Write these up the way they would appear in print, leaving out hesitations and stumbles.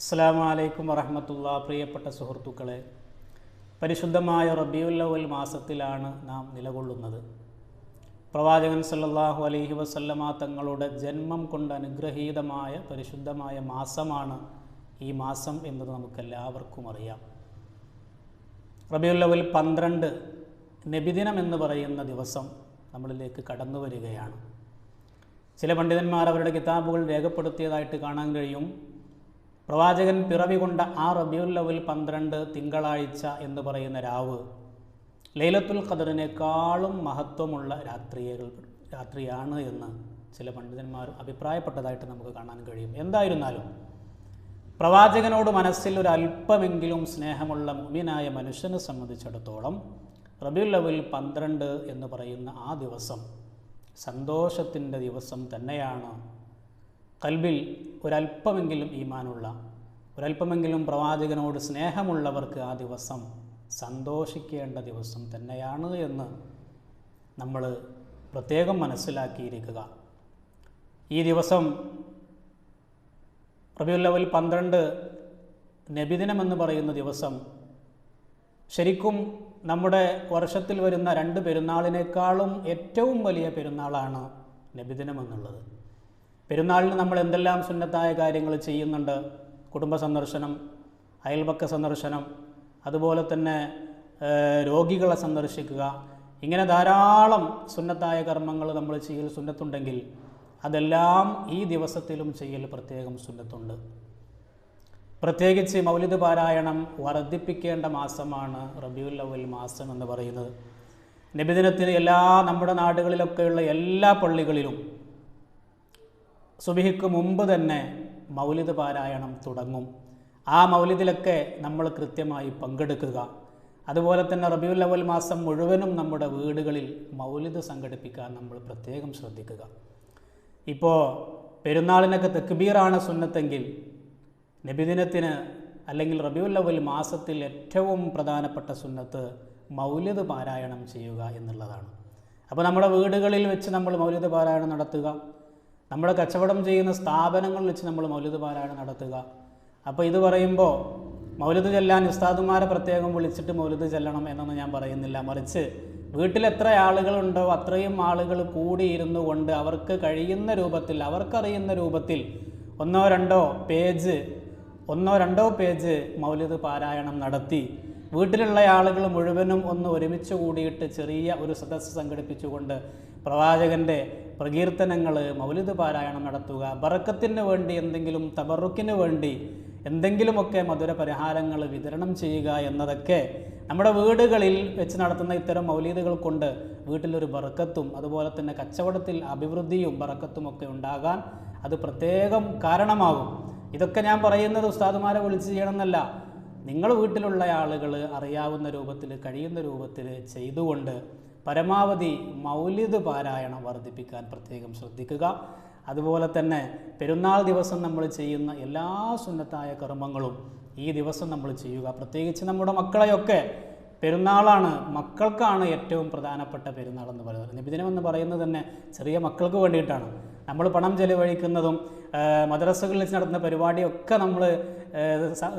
അസ്സലാമു അലൈക്കും വറഹ്മത്തുള്ളാഹി. പ്രിയപ്പെട്ട സുഹൃത്തുക്കളെ, പരിശുദ്ധമായ റബീഉൽ അവ്വൽ മാസത്തിലാണ് നാം നിലകൊള്ളുന്നത്. പ്രവാചകൻ സല്ലല്ലാഹു അലൈഹി വസല്ലമ തങ്ങളുടെ ജന്മം കൊണ്ട് അനുഗ്രഹീതമായ പരിശുദ്ധമായ മാസമാണ് ഈ മാസം എന്നത് നമുക്കെല്ലാവർക്കും അറിയാം. റബീഉൽ അവ്വൽ 12 നബിദിനം എന്ന് പറയുന്ന ദിവസം നമ്മളിലേക്ക് കടന്നു വരികയാണ്. ചില പണ്ഡിതന്മാർ അവരുടെ കിതാബുകൾ രേഖപ്പെടുത്തിയതായിട്ട് കാണാൻ കഴിയും. പ്രവാചകൻ പിറവി കൊണ്ട ആ റബീഉൽ അവ്വൽ 12 തിങ്കളാഴ്ച എന്ന് പറയുന്ന രാവ് ലൈലത്തുൽ ഖദറിനേക്കാളും മഹത്വമുള്ള രാത്രിയാണ് എന്ന് ചില പണ്ഡിതന്മാർ അഭിപ്രായപ്പെട്ടതായിട്ട് നമുക്ക് കാണാൻ കഴിയും. എന്തായിരുന്നാലും പ്രവാചകനോട് മനസ്സിൽ ഒരു അല്പമെങ്കിലും സ്നേഹമുള്ള മുഅ്മിനായ മനുഷ്യനെ സംബന്ധിച്ചിടത്തോളം റബീഉൽ അവ്വൽ 12 എന്ന് പറയുന്ന ആ ദിവസം സന്തോഷത്തിൻ്റെ ദിവസം തന്നെയാണ്. ഖൽബിൽ ഒരല്പമെങ്കിലും ഈമാനുള്ള, ഒരല്പമെങ്കിലും പ്രവാചകനോട് സ്നേഹമുള്ളവർക്ക് ആ ദിവസം സന്തോഷിക്കേണ്ട ദിവസം തന്നെയാണ് എന്ന് നമ്മൾ പ്രത്യേകം മനസ്സിലാക്കിയിരിക്കുക. ഈ ദിവസം റബീഉൽ അവ്വൽ 12 നബിദിനമെന്ന് പറയുന്ന ദിവസം ശരിക്കും നമ്മുടെ വർഷത്തിൽ വരുന്ന 2 പെരുന്നാളിനേക്കാളും ഏറ്റവും വലിയ പെരുന്നാളാണ് നബിദിനം എന്നുള്ളത്. പെരുന്നാളിന് നമ്മൾ എന്തെല്ലാം സുന്നത്തായ കാര്യങ്ങൾ ചെയ്യുന്നുണ്ട്. കുടുംബ സന്ദർശനം, അയൽപക്ക സന്ദർശനം, അതുപോലെ തന്നെ രോഗികളെ സന്ദർശിക്കുക, ഇങ്ങനെ ധാരാളം സുന്നത്തായ കർമ്മങ്ങൾ നമ്മൾ ചെയ്യൽ സുന്നത്തുണ്ടെങ്കിൽ അതെല്ലാം ഈ ദിവസത്തിലും ചെയ്യൽ പ്രത്യേകം സുന്നത്തുണ്ട്. പ്രത്യേകിച്ച് മൗലിദ് പാരായണം വർദ്ധിപ്പിക്കേണ്ട മാസമാണ് റബീഉൽ അവ്വൽ മാസം എന്ന് പറയുന്നത്. നബിദിനത്തിന് നമ്മുടെ നാടുകളിലൊക്കെയുള്ള എല്ലാ പള്ളികളിലും സുബഹിക്ക് മുമ്പ് തന്നെ മൗലിദ് പാരായണം തുടങ്ങും. ആ മൗലിദിലൊക്കെ നമ്മൾ കൃത്യമായി പങ്കെടുക്കുക. അതുപോലെ തന്നെ റബീഉൽ അവ്വൽ മാസം മുഴുവനും നമ്മുടെ വീടുകളിൽ മൗലിദ് സംഘടിപ്പിക്കാൻ നമ്മൾ പ്രത്യേകം ശ്രദ്ധിക്കുക. ഇപ്പോൾ പെരുന്നാളിനൊക്കെ തക്ബീറാണ് സുന്നത്തെങ്കിൽ നബിദിനത്തിന് അല്ലെങ്കിൽ റബീഉൽ അവ്വൽ മാസത്തിൽ ഏറ്റവും പ്രധാനപ്പെട്ട സുന്നത്ത് മൗലിദ് പാരായണം ചെയ്യുക എന്നുള്ളതാണ്. അപ്പോൾ നമ്മുടെ വീടുകളിൽ വെച്ച് നമ്മൾ മൗലിദ് പാരായണം നടത്തുക, നമ്മുടെ കച്ചവടം ചെയ്യുന്ന സ്ഥാപനങ്ങളിൽ വെച്ച് നമ്മൾ മൗലിദ് പാരായണം നടത്തുക. അപ്പോൾ ഇത് പറയുമ്പോൾ മൗലിദ് ചെല്ലാൻ ഉസ്താദുമാരെ പ്രത്യേകം വിളിച്ചിട്ട് മൗലിദ് ചെല്ലണം എന്നൊന്നും ഞാൻ പറയുന്നില്ല. മറിച്ച് വീട്ടിലെത്ര ആളുകളുണ്ടോ അത്രയും ആളുകൾ കൂടിയിരുന്നു കൊണ്ട് അവർക്ക് കഴിയുന്ന രൂപത്തിൽ, അവർക്കറിയുന്ന രൂപത്തിൽ ഒന്നോ രണ്ടോ പേജ് മൗലിദ് പാരായണം നടത്തി വീട്ടിലുള്ള ആളുകൾ മുഴുവനും ഒന്ന് ഒരുമിച്ച് കൂടിയിട്ട് ചെറിയ ഒരു സദസ്സ് സംഘടിപ്പിച്ചുകൊണ്ട് പ്രവാചകൻ്റെ പ്രകീർത്തനങ്ങൾ, മൗലിദ് പാരായണം നടത്തുക. ബറക്കത്തിന് വേണ്ടി എന്തെങ്കിലും, തബറുക്കിന് വേണ്ടി എന്തെങ്കിലുമൊക്കെ മധുര പരിഹാരങ്ങൾ വിതരണം ചെയ്യുക എന്നതൊക്കെ നമ്മുടെ വീടുകളിൽ വെച്ച് നടത്തുന്ന ഇത്തരം മൗലിദുകൾ കൊണ്ട് വീട്ടിലൊരു ബറക്കത്തും അതുപോലെ തന്നെ കച്ചവടത്തിൽ അഭിവൃദ്ധിയും ബറക്കത്തുമൊക്കെ ഉണ്ടാകാൻ അത് പ്രത്യേകം കാരണമാകും. ഇതൊക്കെ ഞാൻ പറയുന്നത് ഉസ്താദുമാരെ വിളിച്ച് ചെയ്യണമെന്നല്ല. നിങ്ങൾ വീട്ടിലുള്ള ആളുകൾ അറിയാവുന്ന രൂപത്തിൽ, കഴിയുന്ന രൂപത്തിൽ ചെയ്തുകൊണ്ട് പരമാവധി മൗലിദ് പാരായണം വർദ്ധിപ്പിക്കാൻ പ്രത്യേകം ശ്രദ്ധിക്കുക. അതുപോലെ തന്നെ പെരുന്നാൾ ദിവസം നമ്മൾ ചെയ്യുന്ന എല്ലാ സുന്നത്തായ കർമ്മങ്ങളും ഈ ദിവസം നമ്മൾ ചെയ്യുക. പ്രത്യേകിച്ച് നമ്മുടെ മക്കളെയൊക്കെ, പെരുന്നാളാണ്, മക്കൾക്കാണ് ഏറ്റവും പ്രധാനപ്പെട്ട പെരുന്നാൾ എന്ന് പറയുന്നത്. നബിദിനം എന്ന് പറയുന്നത് തന്നെ ചെറിയ മക്കൾക്ക് വേണ്ടിയിട്ടാണ്. നമ്മൾ പണം ചെലവഴിക്കുന്നതും മദ്രസകളിൽ വെച്ച് നടത്തുന്ന പരിപാടിയൊക്കെ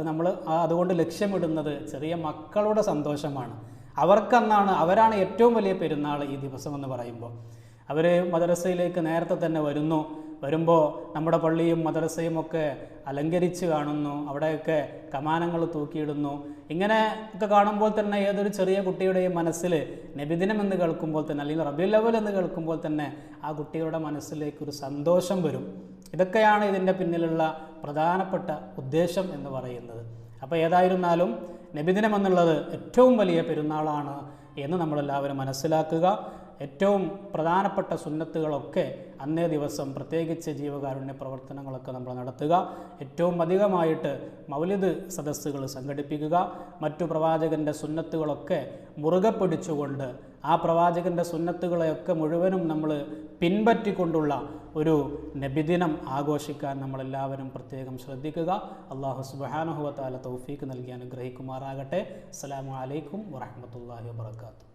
നമ്മൾ അതുകൊണ്ട് ലക്ഷ്യമിടുന്നത് ചെറിയ മക്കളുടെ സന്തോഷമാണ്. അവരാണ് ഏറ്റവും വലിയ പെരുന്നാൾ ഈ ദിവസം എന്ന് പറയുമ്പോൾ. അവർ മദ്രസയിലേക്ക് നേരത്തെ തന്നെ വരുമ്പോൾ നമ്മുടെ പള്ളിയും മദ്രസയും ഒക്കെ അലങ്കരിച്ച് കാണുന്നു, അവിടെയൊക്കെ കമാനങ്ങൾ തൂക്കിയിടുന്നു. ഇങ്ങനെ ഒക്കെ കാണുമ്പോൾ തന്നെ ഏതൊരു ചെറിയ കുട്ടിയുടെയും മനസ്സിൽ നബിദിനം എന്ന് കേൾക്കുമ്പോൾ തന്നെ, അല്ലെങ്കിൽ റബീഉൽ അവ്വൽ എന്ന് കേൾക്കുമ്പോൾ തന്നെ ആ കുട്ടികളുടെ മനസ്സിലേക്ക് ഒരു സന്തോഷം വരും. ഇതൊക്കെയാണ് ഇതിൻ്റെ പിന്നിലുള്ള പ്രധാനപ്പെട്ട ഉദ്ദേശം എന്ന് പറയുന്നത്. അപ്പോൾ ഏതായിരുന്നാലും നബിദിനം എന്നുള്ളത് ഏറ്റവും വലിയ പെരുന്നാളാണ് എന്ന് നമ്മളെല്ലാവരും മനസ്സിലാക്കുക. ഏറ്റവും പ്രധാനപ്പെട്ട സുന്നത്തുകളൊക്കെ അന്നേ ദിവസം, പ്രത്യേകിച്ച് ജീവകാരുണ്യ പ്രവർത്തനങ്ങളൊക്കെ നമ്മൾ നടത്തുക. ഏറ്റവും അധികമായിട്ട് മൗലിദ് സദസ്സുകൾ സംഘടിപ്പിക്കുക. മറ്റു പ്രവാചകൻ്റെ സുന്നത്തുകളൊക്കെ മുറുകെ പിടിച്ചുകൊണ്ട് ആ പ്രവാചകൻ്റെ സുന്നത്തുകളെയൊക്കെ മുഴുവനും നമ്മൾ പിൻപറ്റിക്കൊണ്ടുള്ള ഒരു നബിദിനം ആഘോഷിക്കാൻ നമ്മളെല്ലാവരും പ്രത്യേകം ശ്രദ്ധിക്കുക. അല്ലാഹു സുബ്ഹാനഹു വ തആല തൗഫീഖ് നൽകി അനുഗ്രഹിക്കുമാറാകട്ടെ. അസ്സലാമു അലൈക്കും വറഹ്മത്തുള്ളാഹി വബറകാതുഹു.